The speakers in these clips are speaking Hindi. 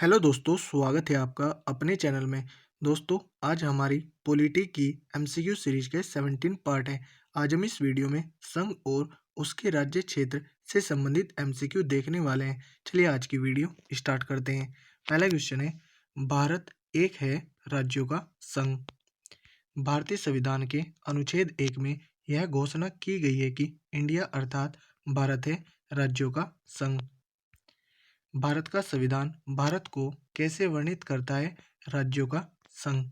हेलो दोस्तों, स्वागत है आपका अपने चैनल में। दोस्तों, आज हमारी पॉलिटी की एमसीक्यू सीरीज के 17 पार्ट हैं। आज हम इस वीडियो में संघ और उसके राज्य क्षेत्र से संबंधित एमसीक्यू देखने वाले हैं। चलिए आज की वीडियो स्टार्ट करते हैं। पहला क्वेश्चन है, भारत एक है राज्यों का संघ। भारतीय संविधान के अनुच्छेद 1 में यह घोषणा की गई है कि इंडिया अर्थात भारत है राज्यों का संघ। भारत का संविधान भारत को कैसे वर्णित करता है? राज्यों का संघ।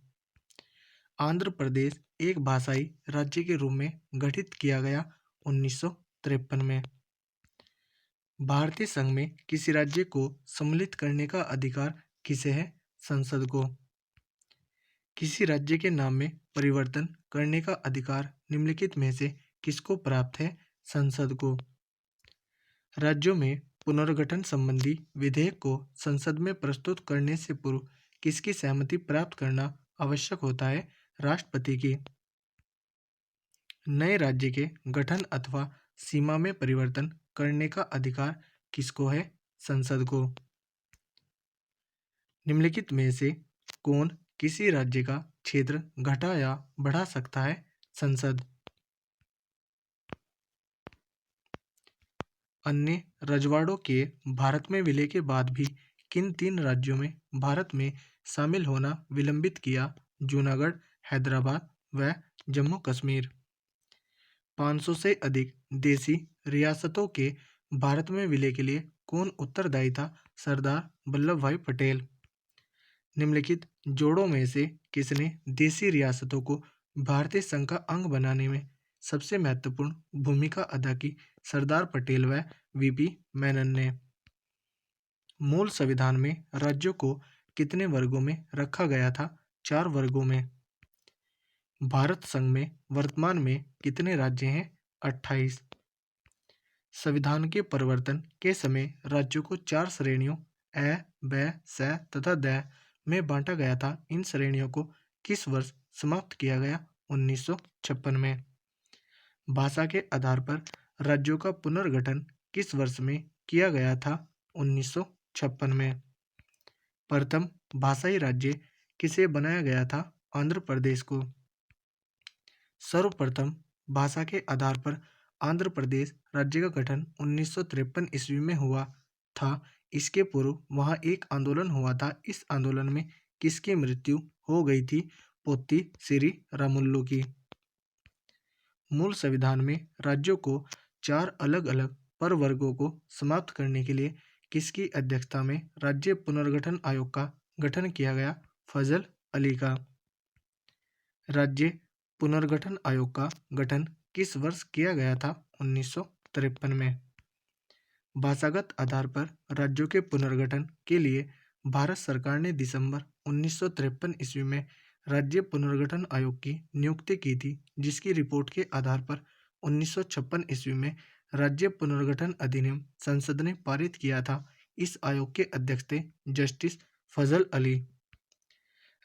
आंध्र प्रदेश एक भाषाई राज्य के रूप में गठित किया गया 1953 में। भारतीय संघ में किसी राज्य को सम्मिलित करने का अधिकार किसे है? संसद को। किसी राज्य के नाम में परिवर्तन करने का अधिकार निम्नलिखित में से किसको प्राप्त है? संसद को। राज्यों में पुनर्गठन संबंधी विधेयक को संसद में प्रस्तुत करने से पूर्व किसकी सहमति प्राप्त करना आवश्यक होता है? राष्ट्रपति की। नए राज्य के गठन अथवा सीमा में परिवर्तन करने का अधिकार किसको है? संसद को। निम्नलिखित में से कौन किसी राज्य का क्षेत्र घटा या बढ़ा सकता है? संसद। अन्य रजवाड़ों के भारत में विलय के बाद भी किन तीन राज्यों में भारत में शामिल होना विलंबित किया? जूनागढ़, हैदराबाद व जम्मू कश्मीर। 500 से अधिक देसी रियासतों के भारत में विलय के लिए कौन उत्तरदायी था? सरदार वल्लभ भाई पटेल। निम्नलिखित जोड़ों में से किसने देसी रियासतों को भारतीय संघ का अंग बनाने में सबसे महत्वपूर्ण भूमिका अदा की? सरदार पटेल व वीपी मेनन ने। मूल संविधान में राज्यों को कितने वर्गों में रखा गया था? 4 वर्गों में। भारत संघ में वर्तमान में कितने राज्य हैं? 28। संविधान के परिवर्तन के समय राज्यों को 4 श्रेणियों अ, ब, स तथा द में बांटा गया था। इन श्रेणियों को किस वर्ष समाप्त किया गया? 1956 में। भाषा के आधार पर राज्यों का पुनर्गठन किस वर्ष में किया गया था? 1956 में। प्रथम भाषाई राज्य किसे बनाया गया था? आंध्र प्रदेश को। सर्वप्रथम भाषा के आधार पर आंध्र प्रदेश राज्य का गठन 1953 ईस्वी में हुआ था। इसके पूर्व वहां एक आंदोलन हुआ था। इस आंदोलन में किसकी मृत्यु हो गई थी? पोत्ती श्री रामुलु की। मूल संविधान में राज्यों को 4 अलग अलग प्रवर्गों को समाप्त करने के लिए किसकी अध्यक्षता में राज्य पुनर्गठन आयोग का गठन किया गया? फजल अली का। राज्य पुनर्गठन आयोग का गठन किस वर्ष किया गया था? 1953 में। भाषागत आधार पर राज्यों के पुनर्गठन के लिए भारत सरकार ने दिसंबर 1953 ईस्वी में राज्य पुनर्गठन आयोग की नियुक्ति की थी, जिसकी रिपोर्ट के आधार पर 1956 ईस्वी में राज्य पुनर्गठन अधिनियम संसद ने पारित किया था। इस आयोग के अध्यक्ष थे जस्टिस फजल अली।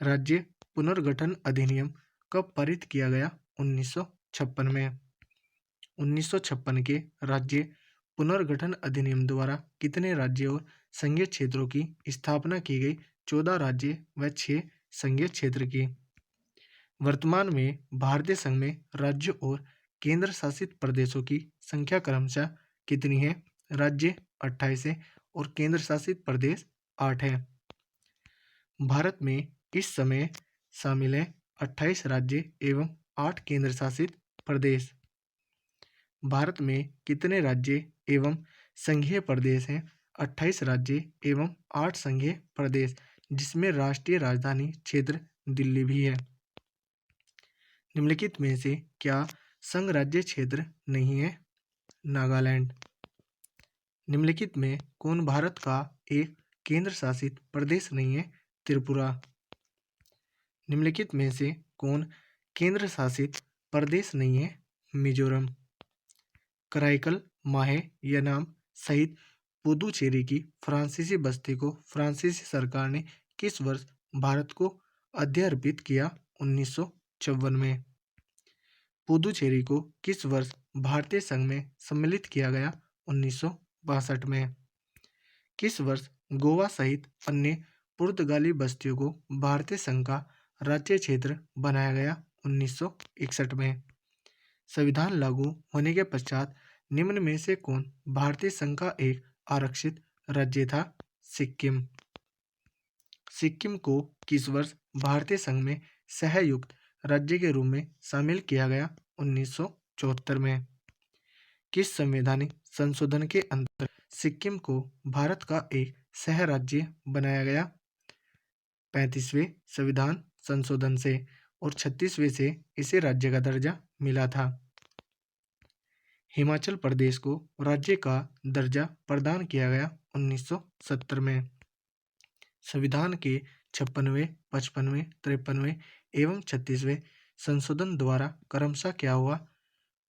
राज्य पुनर्गठन अधिनियम कब पारित किया गया? 1956 में। 1956 के राज्य पुनर्गठन अधिनियम द्वारा कितने राज्य और संघीय क्षेत्रों की स्थापना की गई? 14 राज्य व 6 संघीय क्षेत्र की। वर्तमान में भारतीय संघ में राज्यों और केंद्र शासित प्रदेशों की संख्या क्रमशः कितनी है? राज्य 28 है और केंद्र शासित प्रदेश 8 है। भारत में इस समय शामिल है 28 राज्य एवं 8 केंद्र शासित प्रदेश। भारत में कितने राज्य एवं संघीय प्रदेश हैं? 28 राज्य एवं 8 संघीय प्रदेश, जिसमें राष्ट्रीय राजधानी क्षेत्र दिल्ली भी है। निम्नलिखित में से क्या संघ राज्य क्षेत्र नहीं है? नागालैंड। निम्नलिखित में कौन भारत का एक केंद्र शासित प्रदेश नहीं है? त्रिपुरा। निम्नलिखित में से कौन केंद्र शासित प्रदेश नहीं है? मिजोरम। कराईकल माहे या नाम सहित पुदुचेरी की फ्रांसीसी बस्ती को फ्रांसीसी सरकार ने किस वर्ष भारत को अध्यर्पित किया? 1954 में। पुदुचेरी को किस वर्ष भारतीय संघ में सम्मिलित किया गया? 1962 में। किस वर्ष गोवा सहित अन्य पुर्तगाली बस्तियों को भारतीय संघ का राज्य क्षेत्र बनाया गया 1961 में। संविधान लागू होने के पश्चात निम्न में से कौन भारतीय संघ का एक आरक्षित राज्य था? सिक्किम। सिक्किम को किस वर्ष भारतीय संघ में सहयुक्त राज्य के रूप में शामिल किया गया? 1974 में। किस संवैधानिक संशोधन के अंतर्गत सिक्किम को भारत का एक सह राज्य बनाया गया? 35वें संविधान संशोधन से, और 36वें से इसे राज्य का दर्जा मिला था। हिमाचल प्रदेश को राज्य का दर्जा प्रदान किया गया 1970 में। संविधान के 56वें, 55वें, 53वें एवं 36वें संशोधन द्वारा क्रमशः क्या हुआ?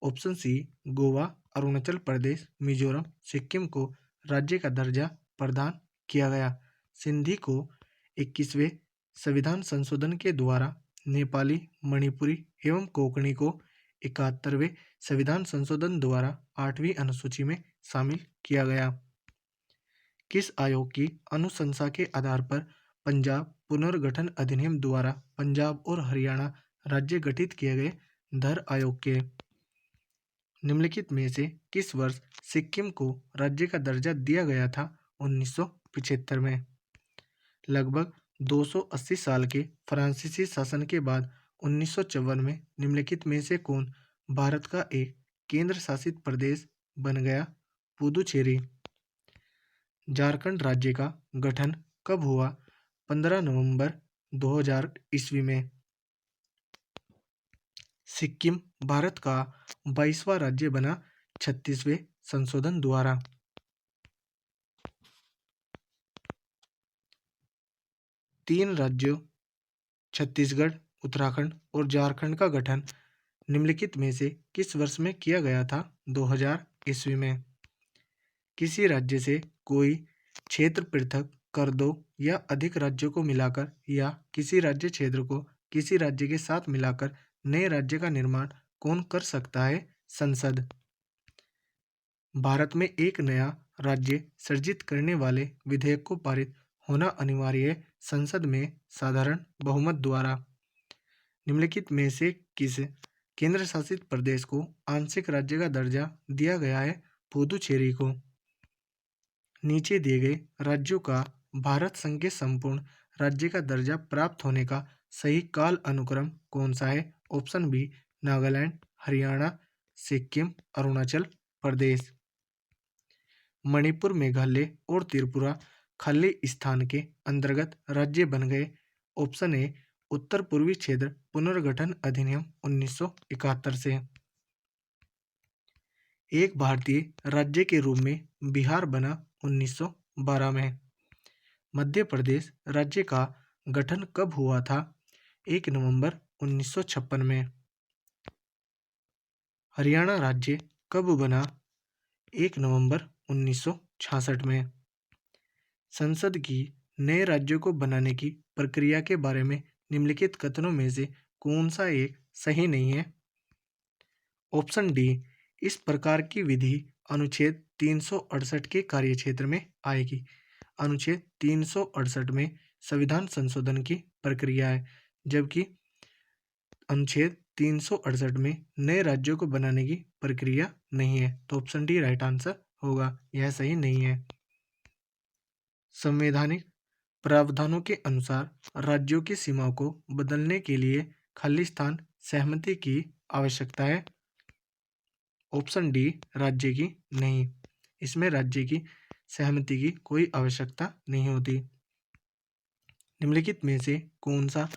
ऑप्शन सी, गोवा, अरुणाचल प्रदेश, मिजोरम, सिक्किम को राज्य का दर्जा प्रदान किया गया। सिंधी को 21वें संविधान संशोधन के द्वारा, नेपाली, मणिपुरी एवं कोंकणी को 71वें संविधान संशोधन द्वारा 8वीं अनुसूची में शामिल किया गया। किस आयोग की अनुशंसा के आधार पर पंजाब पुनर्गठन अधिनियम द्वारा पंजाब और हरियाणा राज्य गठित किए गए? धर आयोग के। निम्नलिखित में से किस वर्ष सिक्किम को राज्य का दर्जा दिया गया था? 1975 में। लगभग 280 साल के फ्रांसीसी शासन के बाद 1954 में निम्नलिखित में से कौन भारत का एक केंद्र शासित प्रदेश बन गया? पुदुचेरी। झारखंड राज्य का गठन कब हुआ? 15 नवंबर 2000 ईस्वी में। सिक्किम भारत का 22वां राज्य बना 36वें संशोधन द्वारा। तीन राज्यों छत्तीसगढ़, उत्तराखंड और झारखंड का गठन निम्नलिखित में से किस वर्ष में किया गया था? 2000 ईस्वी में। किसी राज्य से कोई क्षेत्र पृथक कर दो या अधिक राज्यों को मिलाकर या किसी राज्य क्षेत्र को किसी राज्य के साथ मिलाकर नए राज्य का निर्माण कौन कर सकता है? संसद। भारत में एक नया राज्य सृजित करने वाले विधेयक को पारित होना अनिवार्य है संसद में साधारण बहुमत द्वारा। निम्नलिखित में से किस केंद्र शासित प्रदेश को आंशिक राज्य का दर्जा दिया गया है? पुदुचेरी को। नीचे दिए गए राज्यों का भारत संघ के संपूर्ण राज्य का दर्जा प्राप्त होने का सही काल अनुक्रम कौन सा है? Option B, Nagaland, Haryana, Sikkim, Arunachal Pradesh. मणिपुर, मेघालय और त्रिपुरा खालिस्तान के अंतर्गत राज्य बन गए। ऑप्शन ए, उत्तर पूर्वी क्षेत्र पुनर्गठन अधिनियम 1971 से। एक भारतीय राज्य के रूप में बिहार बना 1912 में। मध्य प्रदेश राज्य का गठन कब हुआ था? 1 नवंबर 1956 में। हरियाणा राज्य कब बना? 1 नवंबर 1966 में। संसद की नए राज्यों को बनाने की प्रक्रिया के बारे में निम्नलिखित कथनों में से कौन सा एक सही नहीं है? ऑप्शन डी, इस प्रकार की विधि अनुच्छेद 368 के कार्यक्षेत्र में आएगी। अनुच्छेद 368 में संविधान संशोधन की प्रक्रिया है, जबकि अनुच्छेद 368 में नए राज्यों को बनाने की प्रक्रिया नहीं है। तो ऑप्शन डी राइट आंसर होगा, यह सही नहीं है। संवैधानिक प्रावधानों के अनुसार राज्यों की सीमाओं को बदलने के लिए खालिस्तान सहमति की आवश्यकता है। ऑप्शन डी, राज्य की नहीं, इसमें राज्य की सहमति की कोई आवश्यकता नहीं होती। निम्नलिखित में से कौन सा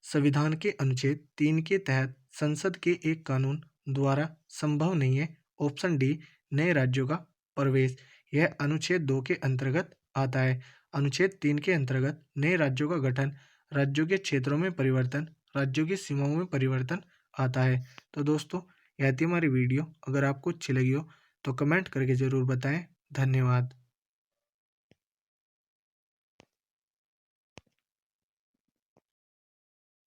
संविधान के अनुच्छेद 3 के तहत संसद के एक कानून द्वारा संभव नहीं है? ऑप्शन डी, नए राज्यों का प्रवेश, यह अनुच्छेद 2 के अंतर्गत आता है। अनुच्छेद 3 के अंतर्गत नए राज्यों का गठन, राज्यों के क्षेत्रों में परिवर्तन, राज्यों की सीमाओं में परिवर्तन आता है। तो दोस्तों, यह थी हमारी वीडियो। अगर आपको अच्छी लगी हो तो कमेंट करके ज़रूर बताएं। धन्यवाद।